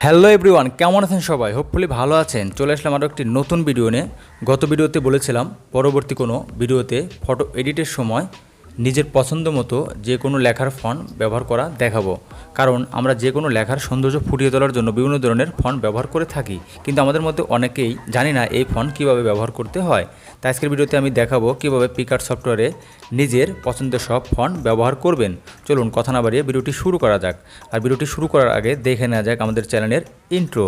Hello everyone, কেমন আছেন সবাই? হোপফুলি ভালো আছেন। চলে আসলাম আরও একটি নতুন ভিডিও নিয়ে। গত ভিডিওতে বলেছিলাম পরবর্তী কোনো ভিডিওতে ফটো এডিটের সময় নিজের পছন্দ মতো যে কোনো লেখার ফন্ট ব্যবহার করা দেখাবো। কারণ আমরা যে কোনো লেখার সৌন্দর্য ফুটিয়ে তোলার জন্য বিভিন্ন ধরনের ফন্ট ব্যবহার করে থাকি, কিন্তু আমাদের মধ্যে অনেকেই জানি না এই ফন্ট কীভাবে ব্যবহার করতে হয়। তাই আজকের ভিডিওতে আমি দেখাবো কীভাবে পিকআর্ট সফটওয়্যারে নিজের পছন্দের সব ফন্ট ব্যবহার করবেন। চলুন কথা না বাড়িয়ে ভিডিওটি শুরু করা যাক। আর ভিডিওটি শুরু করার আগে দেখে নেওয়া যাক আমাদের চ্যানেলের intro.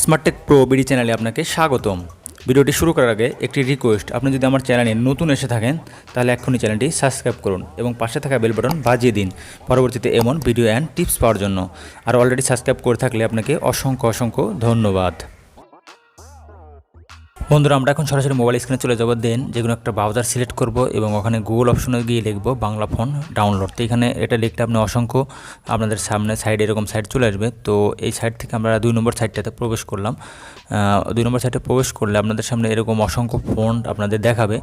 Smart take pro BD চ্যানেলে আপনাকে স্বাগতম। ভিডিওটি শুরু করার আগে একটি রিকোয়েস্ট, আপনি যদি আমার চ্যানেলে নতুন এসে থাকেন তাহলে এখনই চ্যানেলটি সাবস্ক্রাইব করুন এবং পাশে থাকা বেল বাটন বাজিয়ে দিন পরবর্তীতে এমন ভিডিও অ্যান্ড টিপস পাওয়ার জন্য। আর অলরেডি সাবস্ক্রাইব করে থাকলে আপনাকে অসংখ্য ধন্যবাদ। বন্ধুরা, আমরা এখন সরাসরি মোবাইল স্ক্রিনে চলে যাব। দেন যেকোনো একটা ব্রাউজার সিলেক্ট করব এবং ওখানে গুগল অপশনে গিয়ে লিখব বাংলা ফন্ট ডাউনলোড। তো এখানে এটা লিখলে আপনি অসংখ্য আপনাদের সামনে সাইডে এরকম সাইট চলে আসবে। তো এই সাইট থেকে আমরা 2 নম্বর সাইটটাতে প্রবেশ করলাম। 2 নম্বর সাইটে প্রবেশ করলে আপনাদের সামনে এরকম অসংখ্য ফন্ট আপনাদের দেখাবে।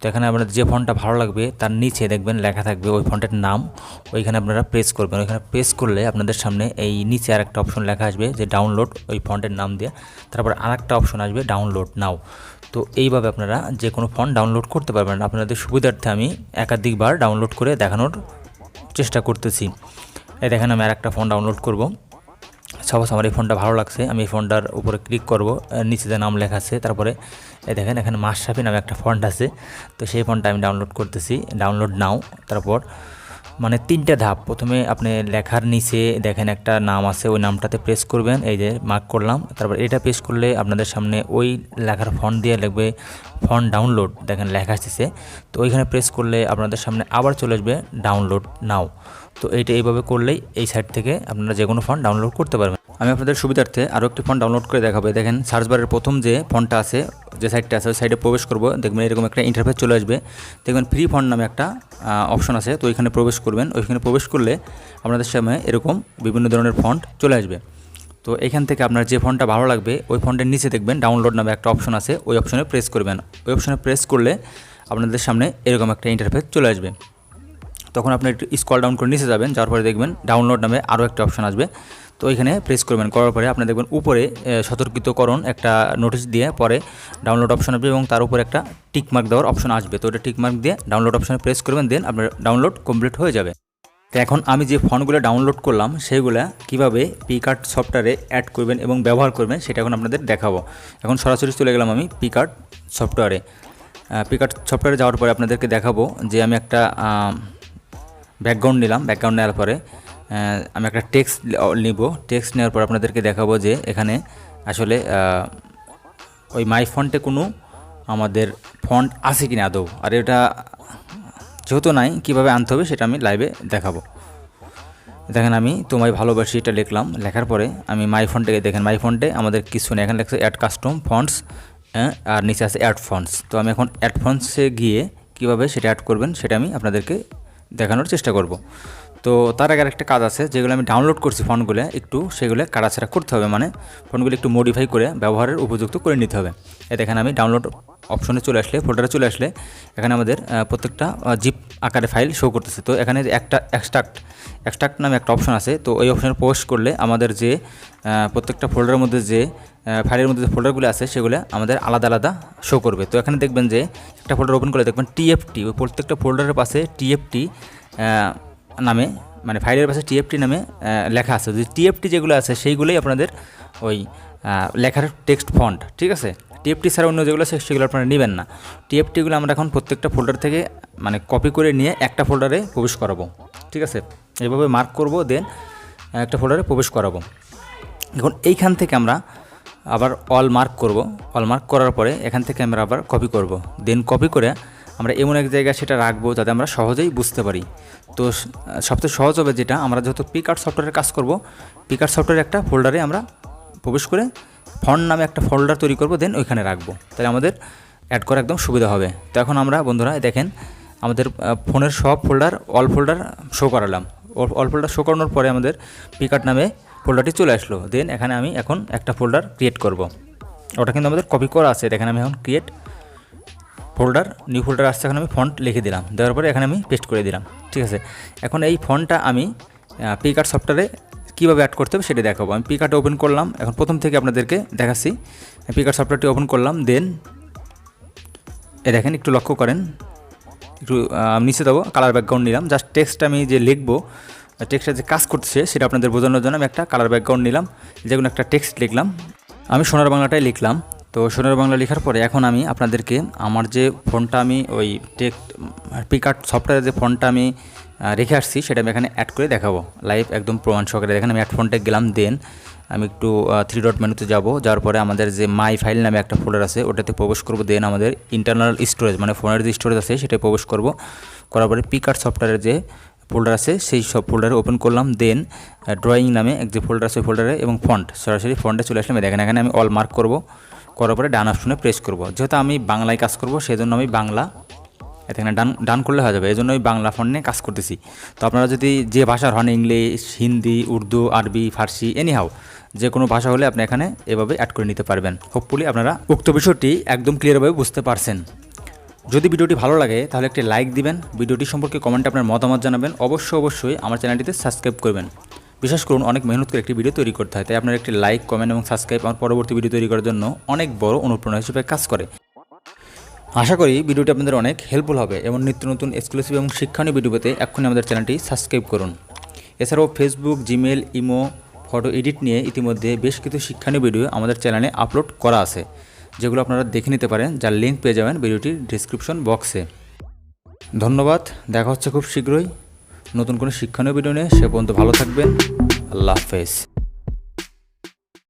তো এখানে আপনাদের যে ফন্টটা ভালো লাগবে তার নিচে দেখবেন লেখা থাকবে ওই ফন্টের নাম, ওইখানে আপনারা প্রেস করবেন। ওইখানে প্রেস করলে আপনাদের সামনে এই নিচে আরেকটা অপশন লেখা আসবে যে ডাউনলোড, ওই ফন্টের নাম দিয়ে তারপর আরেকটা অপশন আসবে ডাউনলোড নাও। তো এইভাবে আপনারা যে কোনো ফন্ট ডাউনলোড করতে পারবেন। আপনাদের সুবিধার্থে আমি একাধিকবার ডাউনলোড করে দেখানোর চেষ্টা করতেছি। এই দেখেন, আমি আরেকটা ফন্ট ডাউনলোড করব। সাপোজ আমার এই ফোনটা ভালো লাগছে, আমি এই ফোনটার উপরে ক্লিক করব, নিচে যে নাম লেখা আছে তারপরে এই দেখেন এখানে মাশরাফি নামে একটা ফন্ট আছে। তো সেই ফন্টটা আমি ডাউনলোড করতেছি, ডাউনলোড নাও। তারপর মানে 3টে ধাপ। প্রথমে আপনি লেখার নিচে দেখেন একটা নাম আছে, ওই নামটাতে প্রেস করবেন, এই যে মার্ক করলাম। তারপর এটা প্রেস করলে আপনাদের সামনে ওই লেখার ফন্ট দিয়ে লিখবে ফন্ট ডাউনলোড, দেখেন লেখা আসছে। তো ওইখানে প্রেস করলে আপনাদের সামনে আবার চলে আসবে ডাউনলোড নাও। তো এইভাবে করলেই এই সাইট থেকে আপনারা যে কোনো ফন্ট ডাউনলোড করতে পারবেন। আমি আপনাদের সুবিধার্থে আরও একটি ফন্ট ডাউনলোড করে দেখাবো। দেখেন সার্চ বারের প্রথম যে ফন্টটা আছে, যে সাইটটা আছে ওই সাইডে প্রবেশ করব, দেখবেন এরকম একটা ইন্টারফেস চলে আসবে। দেখবেন ফ্রি ফন্ট নামে একটা অপশন আছে, তো ওইখানে প্রবেশ করবেন। ওইখানে প্রবেশ করলে আপনাদের সামনে এরকম বিভিন্ন ধরনের ফন্ট চলে আসবে। তো এখান থেকে আপনার যে ফন্টটা ভালো লাগবে ওই ফন্টের নিচে দেখবেন ডাউনলোড নামে একটা অপশন আছে, ওই অপশনে প্রেস করবেন। ওই অপশনে প্রেস করলে আপনাদের সামনে এরকম একটা ইন্টারফেস চলে আসবে। তখন আপনি একটু স্ক্রল ডাউন করে নিচে যাবেন, যাওয়ার পরে দেখবেন ডাউনলোড নামে আরও একটা অপশন আসবে। তো ওইখানে প্রেস করবেন, করার পরে আপনি দেখবেন উপরে সতর্কিতকরণ একটা নোটিশ দিয়ে পরে ডাউনলোড অপশন আসবে এবং তার উপরে একটা টিকমার্ক দেওয়ার অপশন আসবে। তো ওটা টিকমার্ক দিয়ে ডাউনলোড অপশনে প্রেস করবেন, দেন আপনার ডাউনলোড কমপ্লিট হয়ে যাবে। তো এখন আমি যে ফন্টগুলো ডাউনলোড করলাম সেগুলো কীভাবে পিকআর্ট সফটওয়্যারে অ্যাড করবেন এবং ব্যবহার করবেন সেটা এখন আপনাদের দেখাবো। এখন সরাসরি চলে গেলাম আমি পিকআর্ট সফটওয়্যারে। পিকআর্ট সফটওয়্যারে যাওয়ার পরে আপনাদেরকে দেখাবো যে আমি একটা ব্যাকগ্রাউন্ড নিলাম। ব্যাকগ্রাউন্ড নেওয়ার পরে আমি একটা টেক্সট নিব। টেক্সট নেওয়ার পর আপনাদেরকে দেখাবো যে এখানে আসলে ওই মাই ফন্টে কোনো আমাদের ফন্ট আছে কিনা আদৌ। আর এটা যেহেতু নাই, কীভাবে আনতে হবে সেটা আমি লাইভে দেখাবো। দেখেন আমি তোমায় ভালোবাসি এটা লিখলাম, লেখার পরে আমি মাই ফন্টে দেখেন মাই ফন্টে আমাদের কিছু নেই, এখানে লেখছে অ্যাড কাস্টম ফন্টস আর নিচে আছে অ্যাড ফন্টস। তো আমি এখন অ্যাড ফন্টসে গিয়ে কীভাবে সেটা অ্যাড করবেন সেটা আমি আপনাদেরকে দেখানোর চেষ্টা করব। তো তার আগে আরেকটা কাজ আছে, যেগুলো আমি ডাউনলোড করছি ফন্টগুলো একটু সেগুলো কাটাছাড়া করতে হবে, মানে ফন্টগুলো একটু মডিফাই করে ব্যবহারের উপযুক্ত করে নিতে হবে। দেখেন আমি ডাউনলোড অপশনে চলে আসলে, ফোল্ডারে চলে আসলে এখানে আমাদের প্রত্যেকটা জিপ আকারে ফাইল শো করতেছে। তো এখানে একটা এক্সট্রাক্ট নামে একটা অপশন আছে। তো ওই অপশনে পোস্ট করলে আমাদের যে প্রত্যেকটা ফোল্ডারের মধ্যে যে ফাইলের মধ্যে যে ফোল্ডারগুলো আছে সেগুলো আমাদের আলাদা আলাদা শো করবে। তো এখানে দেখবেন যে একটা ফোল্ডার ওপেন করে দেখবেন টিএফটি, ওই প্রত্যেকটা ফোল্ডারের পাশে টিএফটি নামে, মানে ফাইলের পাশে টিএফটি নামে লেখা আছে। যে টিএফটি যেগুলো আছে সেইগুলোই আপনাদের ওই লেখার টেক্সট ফন্ট, ঠিক আছে। টিএফটি ছাড়া অন্য যেগুলো আছে সেগুলো আপনারা নেবেন না। টিএফটিগুলো আমরা এখন প্রত্যেকটা ফোল্ডার থেকে মানে কপি করে নিয়ে একটা ফোল্ডারে প্রবেশ করাবো, ঠিক আছে। এইভাবে মার্ক করব, দেন একটা ফোল্ডারে প্রবেশ করাবো। এখন এইখান থেকে আমরা আবার অল মার্ক করব। অল মার্ক করার পরে এখান থেকে আমরা আবার কপি করব, দেন কপি করে আমরা এমন এক জায়গায় সেটা রাখবো যাতে আমরা সহজেই বুঝতে পারি। তো সবচেয়ে সহজ হবে যেটা, আমরা যেহেতু পিকআর্ট সফটওয়্যারের কাজ করব, পিকআর্ট সফটওয়্যারের একটা ফোল্ডারে আমরা প্রবেশ করে ফন্ট নামে একটা ফোল্ডার তৈরি করব, দেন ওইখানে রাখবো, তাহলে আমাদের অ্যাড করা একদম সুবিধা হবে। তো এখন আমরা বন্ধুরা দেখেন আমাদের ফোনের সব ফোল্ডার অল ফোল্ডার শো করালাম। অল ফোল্ডার শো করানোর পরে আমাদের পিকআর্ট নামে ফোল্ডারটি চলে আসলো। দেন এখানে আমি এখন একটা ফোল্ডার ক্রিয়েট করব, ওটা কিন্তু আমাদের কপি করা আছে। দেখেন আমি এখন ক্রিয়েট ফোল্ডার, নিউ ফোল্ডার আসছে, এখন আমি ফন্ট লিখে দিলাম, দেওয়ার পরে এখানে আমি পেস্ট করে দিলাম। ঠিক আছে, এখন এই ফন্টটা আমি পিকআর্ট সফটওয়্যারে কীভাবে অ্যাড করতে হবে সেটা দেখাবো। আমি পিকআর্ট ওপেন করলাম, এখন প্রথম থেকে আপনাদেরকে দেখাচ্ছি। পিকআর্ট সফটওয়্যারটি ওপেন করলাম, দেন দেখেন একটু লক্ষ্য করেন, একটু নিচে দেবো, কালার ব্যাকগ্রাউন্ড নিলাম। জাস্ট টেক্সট আমি যে লিখবো, টেক্সটটা যে কাজ করছে সেটা আপনাদের বোঝানোর জন্য আমি একটা কালার ব্যাকগ্রাউন্ড নিলাম, যে কোনো একটা টেক্সট লিখলাম। আমি সোনার বাংলাটাই লিখলাম। তো সোনার বাংলা লেখার পরে এখন আমি আপনাদেরকে আমার যে ফন্টটা আমি ওই পিকআর্ট সফটওয়্যারে যে ফন্টটা আমি রেখে আসছি সেটা আমি এখানে অ্যাড করে দেখাবো লাইভ, একদম প্রমাণ সহকারে। দেখেন আমি অ্যাড ফন্টে গেলাম, দেন আমি একটু 3 ডট মেনুতে যাব, যাওয়ার পরে আমাদের যে মাই ফাইল নামে একটা ফোল্ডার আছে ওটাতে প্রবেশ করব। দেন আমাদের ইন্টারনাল স্টোরেজ মানে ফোনের যে স্টোরেজ আছে সেটাই প্রবেশ করব। করার পরে পিকআর্ট সফটওয়্যারের যে ফোল্ডার আছে সেই সব ফোল্ডারে ওপেন করলাম। দেন ড্রয়িং নামে এক যে ফোল্ডার আছে ওই ফোল্ডারে এবং ফন্ট, সরাসরি ফন্টে চলে আসলাম। দেখেন এখানে আমি অল মার্ক করব, করার পরে ডান অপশনে প্রেস করব। যেহেতু আমি বাংলায় কাজ করব সেই জন্য আমি বাংলা, এখানে ডান করলে হয়ে যাবে, এই জন্য আমি বাংলা ফন্ট নিয়ে কাজ করতেছি। তো আপনারা যদি যে ভাষার হন, ইংলিশ, হিন্দি, উর্দু, আরবি, ফার্সি, এনিহাও যে কোনো ভাষা হলে আপনি এখানে এভাবে অ্যাড করে নিতে পারবেন। হোপফুলি আপনারা উক্ত বিষয়টি একদম ক্লিয়ারভাবে বুঝতে পারছেন। যদি ভিডিওটি ভালো লাগে তাহলে একটি লাইক দিবেন, ভিডিওটি সম্পর্কে কমেন্টে আপনার মতামত জানাবেন, অবশ্যই আমার চ্যানেলটিতে সাবস্ক্রাইব করবেন। বিশ্বাস করুন অনেক মেহনত করে একটি ভিডিও তৈরি করতে হয়, তাই আপনার একটি লাইক, কমেন্ট এবং সাবস্ক্রাইব আমার পরবর্তী ভিডিও তৈরি করার জন্য অনেক বড় অনুপ্রেরণা হিসেবে কাজ করে। আশা করি ভিডিওটি আপনাদের অনেক হেল্পফুল হবে এবং নিত্য নতুন এক্সক্লুসিভ এবং শিক্ষণীয় ভিডিও পেতে এক্ষুনি আমাদের চ্যানেলটি সাবস্ক্রাইব করুন। এছাড়াও Facebook, Gmail, imo, photo edit নিয়ে ইতিমধ্যে বেশ কিছু শিক্ষণীয় ভিডিও আমাদের চ্যানেলে আপলোড করা আছে, যেগুলো আপনারা দেখে নিতে পারেন, যার লিঙ্ক পেয়ে যাবেন ভিডিওটির ডিসক্রিপশন বক্সে। ধন্যবাদ, দেখা হচ্ছে খুব শীঘ্রই নতুন কোনো শিক্ষণীয় ভিডিও নিয়ে। সে পর্যন্ত ভালো থাকবেন। আল্লাহ হাফেজ।